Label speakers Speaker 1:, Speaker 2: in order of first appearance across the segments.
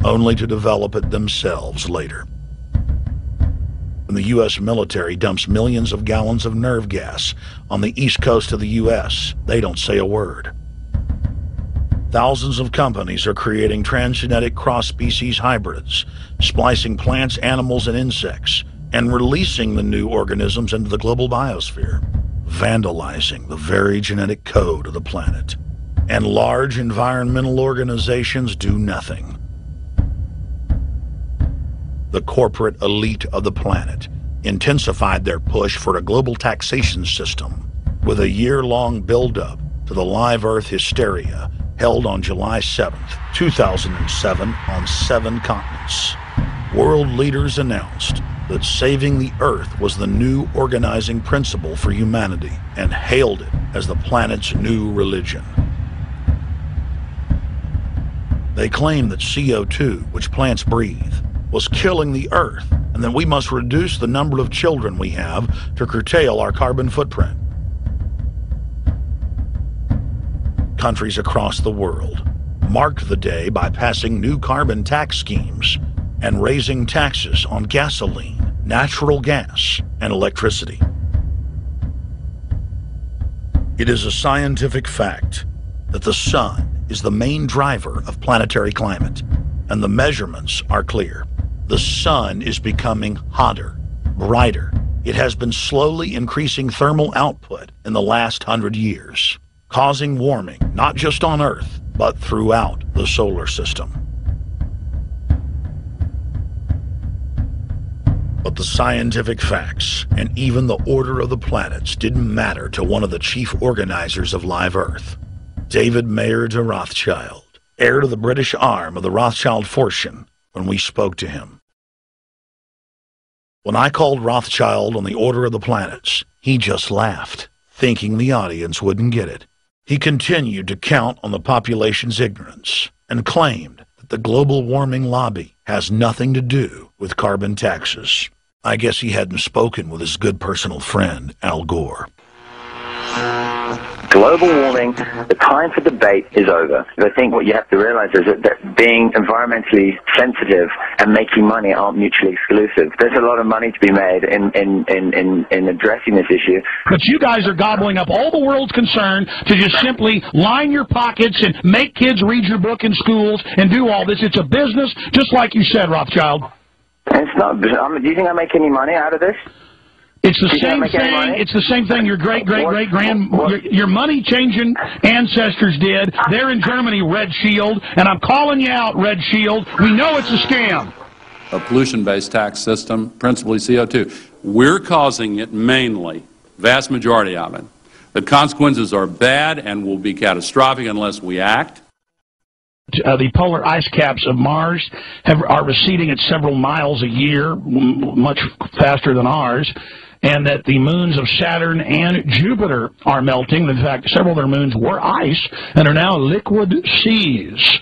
Speaker 1: only to develop it themselves later. When the U.S. military dumps millions of gallons of nerve gas on the east coast of the U.S., they don't say a word. Thousands of companies are creating transgenetic cross-species hybrids, splicing plants, animals, and insects, and releasing the new organisms into the global biosphere, vandalizing the very genetic code of the planet. And large environmental organizations do nothing. The corporate elite of the planet intensified their push for a global taxation system with a year-long build-up to the live Earth hysteria held on July 7th, 2007 on 7 continents. World leaders announced that saving the Earth was the new organizing principle for humanity and hailed it as the planet's new religion. They claimed that CO2, which plants breathe, was killing the Earth, and that we must reduce the number of children we have to curtail our carbon footprint. Countries across the world marked the day by passing new carbon tax schemes and raising taxes on gasoline, natural gas, and electricity. It is a scientific fact that the sun is the main driver of planetary climate, and the measurements are clear. The sun is becoming hotter, brighter. It has been slowly increasing thermal output in the last 100 years, causing warming not just on Earth, but throughout the solar system. But the scientific facts and even the order of the planets didn't matter to one of the chief organizers of Live Earth, David Mayer de Rothschild, heir to the British arm of the Rothschild fortune, when we spoke to him. When I called Rothschild on the order of the planets, he just laughed, thinking the audience wouldn't get it. He continued to count on the population's ignorance and claimed that the global warming lobby has nothing to do with carbon taxes. I guess he hadn't spoken with his good personal friend, Al Gore.
Speaker 2: Global warming, the time for debate is over. I think what you have to realize is that being environmentally sensitive and making money aren't mutually exclusive. There's a lot of money to be made in addressing this issue.
Speaker 3: But you guys are gobbling up all the world's concern to just simply line your pockets and make kids read your book in schools and do all this. It's a business, just like you said, Rothschild.
Speaker 2: It's not. Do you think I make any money out of this?
Speaker 3: It's the same thing. It's the same thing your your money-changing ancestors did. They're in Germany, Red Shield, and I'm calling you out, Red Shield. We know it's a scam.
Speaker 4: A pollution-based tax system, principally CO2. We're causing it mainly, vast majority of it. The consequences are bad and will be catastrophic unless we act.
Speaker 3: The polar ice caps of Mars are receding at several miles a year, much faster than ours, and that the moons of Saturn and Jupiter are melting. In fact, several of their moons were ice and are now liquid seas.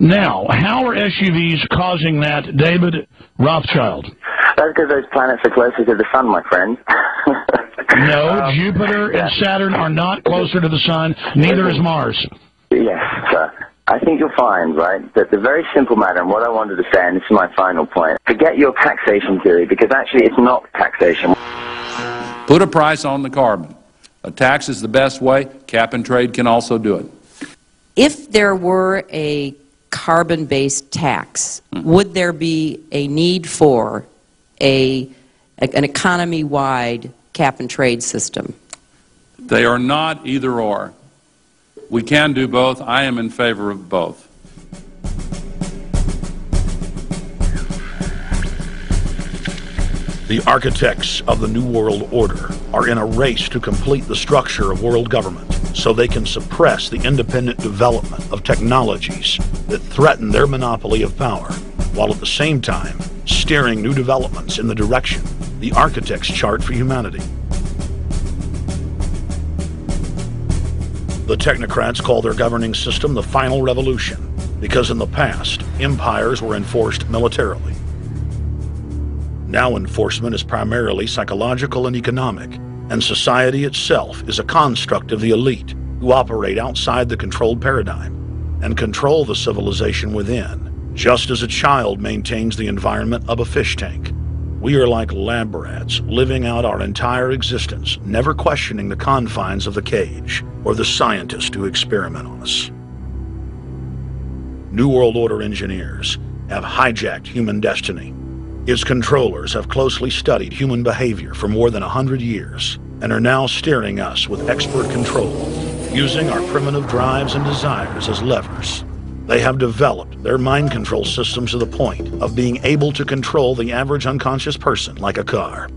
Speaker 3: Now, how are SUVs causing that, David Rothschild?
Speaker 2: That's because those planets are closer to the sun, my friend.
Speaker 3: No, Jupiter and Saturn are not closer to the sun. Neither is Mars.
Speaker 2: Yes, sir. I think you'll find, right, that the very simple matter, and what I wanted to say, and this is my final point, forget your taxation theory, because actually it's not taxation.
Speaker 4: Put a price on the carbon. A tax is the best way. Cap and trade can also do it.
Speaker 5: If there were a carbon-based tax, would there be a need for an economy-wide cap and trade system?
Speaker 4: They are not either or. We can do both. I am in favor of both.
Speaker 1: The architects of the New World Order are in a race to complete the structure of world government so they can suppress the independent development of technologies that threaten their monopoly of power, while at the same time steering new developments in the direction the architects chart for humanity. The technocrats call their governing system the final revolution, because in the past, empires were enforced militarily. Now enforcement is primarily psychological and economic, and society itself is a construct of the elite who operate outside the controlled paradigm and control the civilization within, Just as a child maintains the environment of a fish tank, we are like lab rats living out our entire existence, never questioning the confines of the cage or the scientists who experiment on us. New World Order engineers have hijacked human destiny. Its controllers have closely studied human behavior for more than 100 years and are now steering us with expert control, using our primitive drives and desires as levers. They have developed their mind control systems to the point of being able to control the average unconscious person like a car.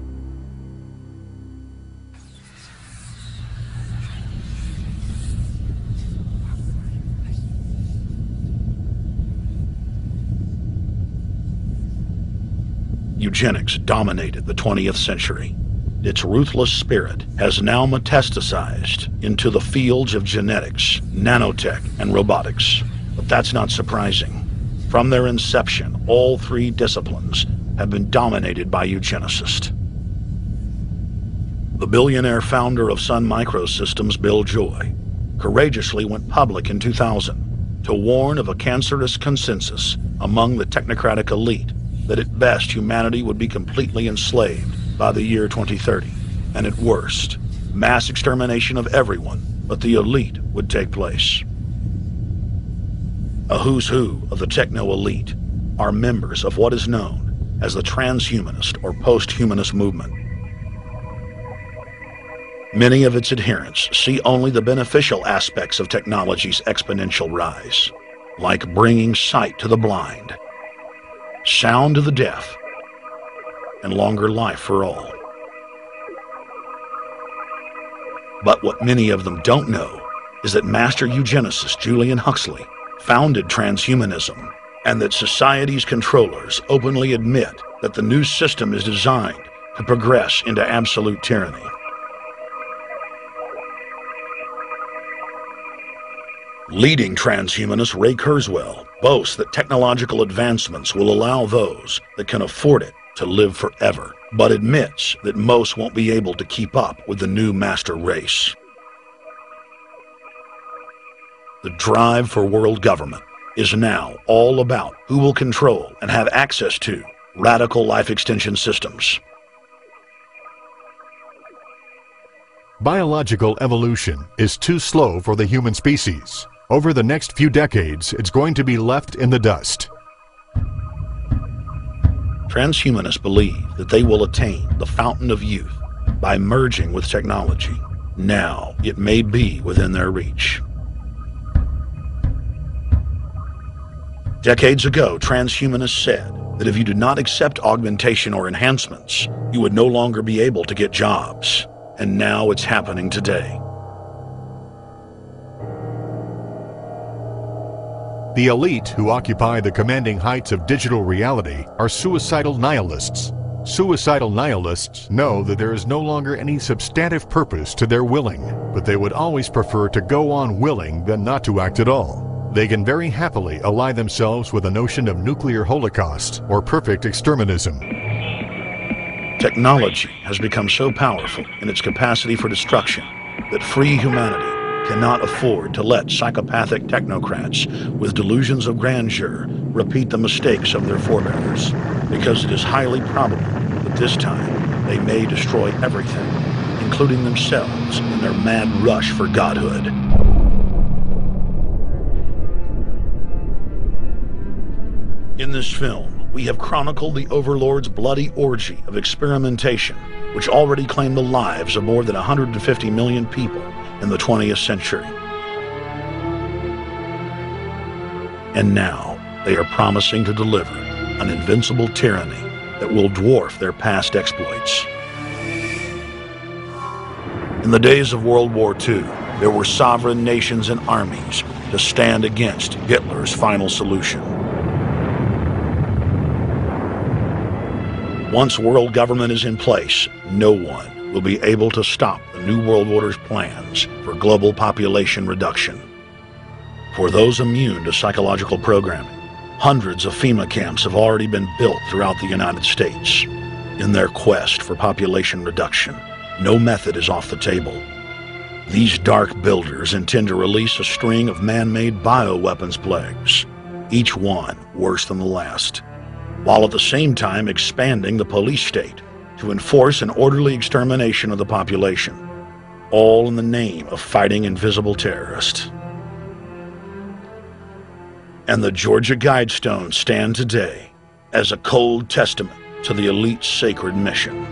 Speaker 1: Eugenics dominated the 20th century. Its ruthless spirit has now metastasized into the fields of genetics, nanotech, and robotics. But that's not surprising. From their inception, all three disciplines have been dominated by eugenicists. The billionaire founder of Sun Microsystems, Bill Joy, courageously went public in 2000 to warn of a cancerous consensus among the technocratic elite that at best humanity would be completely enslaved by the year 2030, and at worst, mass extermination of everyone but the elite would take place. A who's who of the techno-elite are members of what is known as the transhumanist or post-humanist movement. Many of its adherents see only the beneficial aspects of technology's exponential rise, like bringing sight to the blind, sound to the deaf, and longer life for all. But what many of them don't know is that master eugenicist Julian Huxley founded transhumanism, and that society's controllers openly admit that the new system is designed to progress into absolute tyranny. Leading transhumanist Ray Kurzweil boasts that technological advancements will allow those that can afford it to live forever, but admits that most won't be able to keep up with the new master race. The drive for world government is now all about who will control and have access to radical life extension systems.
Speaker 6: Biological evolution is too slow for the human species. Over the next few decades, it's going to be left in the dust.
Speaker 1: Transhumanists believe that they will attain the fountain of youth by merging with technology. Now, it may be within their reach. Decades ago, transhumanists said that if you did not accept augmentation or enhancements, you would no longer be able to get jobs. And now it's happening today.
Speaker 6: The elite who occupy the commanding heights of digital reality are suicidal nihilists. Suicidal nihilists know that there is no longer any substantive purpose to their willing, but they would always prefer to go on willing than not to act at all. They can very happily ally themselves with the notion of nuclear holocaust or perfect exterminism.
Speaker 1: Technology has become so powerful in its capacity for destruction that free humanity cannot afford to let psychopathic technocrats with delusions of grandeur repeat the mistakes of their forebears, because it is highly probable that this time they may destroy everything, including themselves in their mad rush for godhood. In this film, we have chronicled the overlord's bloody orgy of experimentation, which already claimed the lives of more than 150 million people in the 20th century. And now, they are promising to deliver an invincible tyranny that will dwarf their past exploits. In the days of World War II, there were sovereign nations and armies to stand against Hitler's final solution. Once world government is in place, no one will be able to stop the New World Order's plans for global population reduction. For those immune to psychological programming, hundreds of FEMA camps have already been built throughout the United States. In their quest for population reduction, no method is off the table. These dark builders intend to release a string of man-made bioweapons plagues. each one worse than the last, while at the same time expanding the police state to enforce an orderly extermination of the population, all in the name of fighting invisible terrorists. And the Georgia Guidestones stand today as a cold testament to the elite's sacred mission.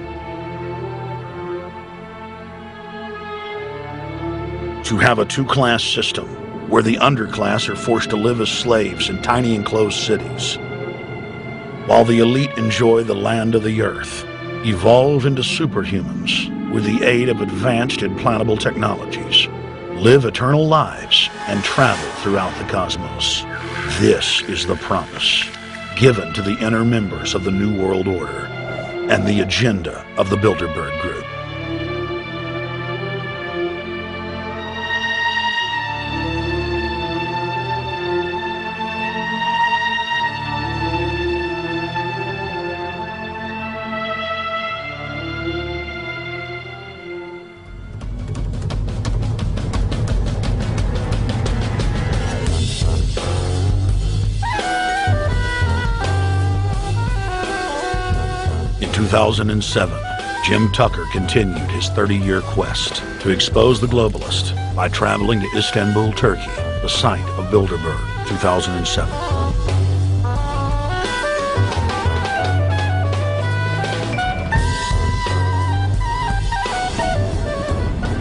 Speaker 1: To have a two-class system where the underclass are forced to live as slaves in tiny enclosed cities, while the elite enjoy the land of the earth, evolve into superhumans with the aid of advanced implantable technologies, live eternal lives, and travel throughout the cosmos. This is the promise given to the inner members of the New World Order and the agenda of the Bilderberg Group. In 2007, Jim Tucker continued his 30-year quest to expose the globalist by traveling to Istanbul, Turkey, the site of Bilderberg, 2007.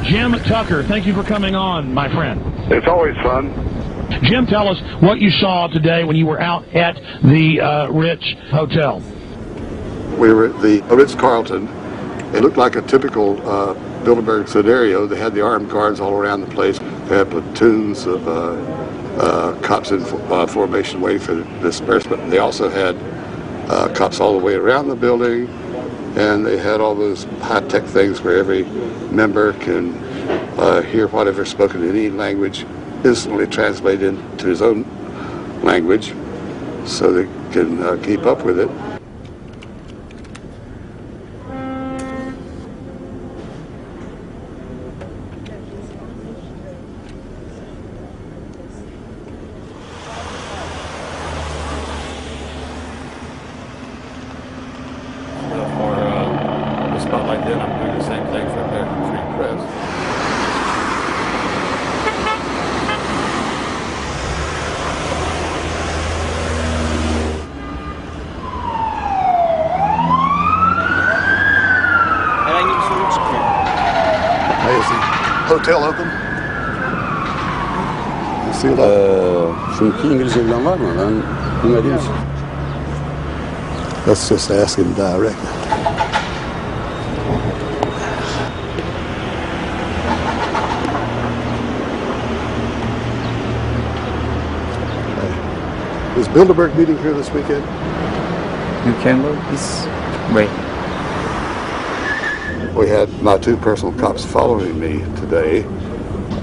Speaker 3: Jim Tucker, thank you for coming on, my friend.
Speaker 7: It's always fun.
Speaker 3: Jim, tell us what you saw today when you were out at the Ritz Hotel.
Speaker 7: We were at the Ritz-Carlton. It looked like a typical Bilderberg scenario. They had the armed guards all around the place. They had platoons of cops in formation waiting for disbursement. They also had cops all the way around the building, and they had all those high-tech things where every member can hear whatever's spoken in any language, instantly translate into his own language so they can keep up with it.
Speaker 8: Spotlight then, I'm doing the same thing for American Free Press.
Speaker 7: Is the hotel open?
Speaker 9: Çünkü İngilizce bilen var mı? Ben bilmediğim için.
Speaker 7: Let's just ask him directly. Is Bilderberg meeting here this weekend?
Speaker 10: You can look this way.
Speaker 7: We had my two personal cops following me today.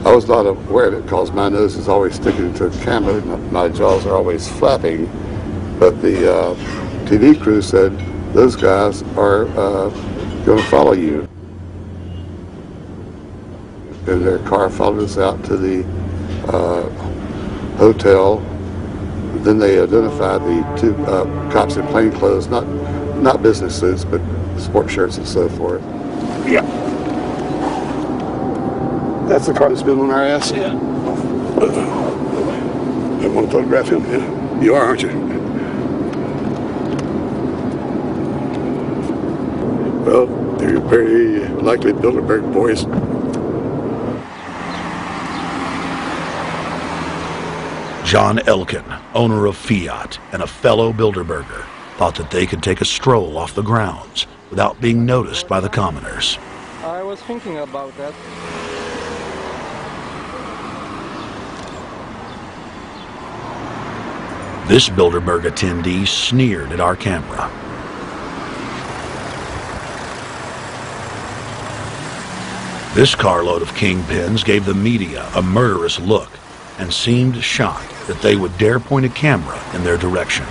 Speaker 7: I was not aware of it because my nose is always sticking to the camera. My jaws are always flapping. But the TV crew said those guys are going to follow you. And their car followed us out to the hotel. Then they identified the two cops in plain clothes, not business suits, but sport shirts and so forth.
Speaker 8: Yeah.
Speaker 7: That's the car that's been on our ass?
Speaker 8: Yeah.
Speaker 7: I want to photograph him? Yeah. You are, aren't you? Well, they're very likely Bilderberg boys.
Speaker 1: John Elkin, owner of Fiat and a fellow Bilderberger, thought that they could take a stroll off the grounds without being noticed by the commoners.
Speaker 10: I was thinking about that.
Speaker 1: This Bilderberg attendee sneered at our camera. This carload of kingpins gave the media a murderous look and seemed shocked that they would dare point a camera in their direction.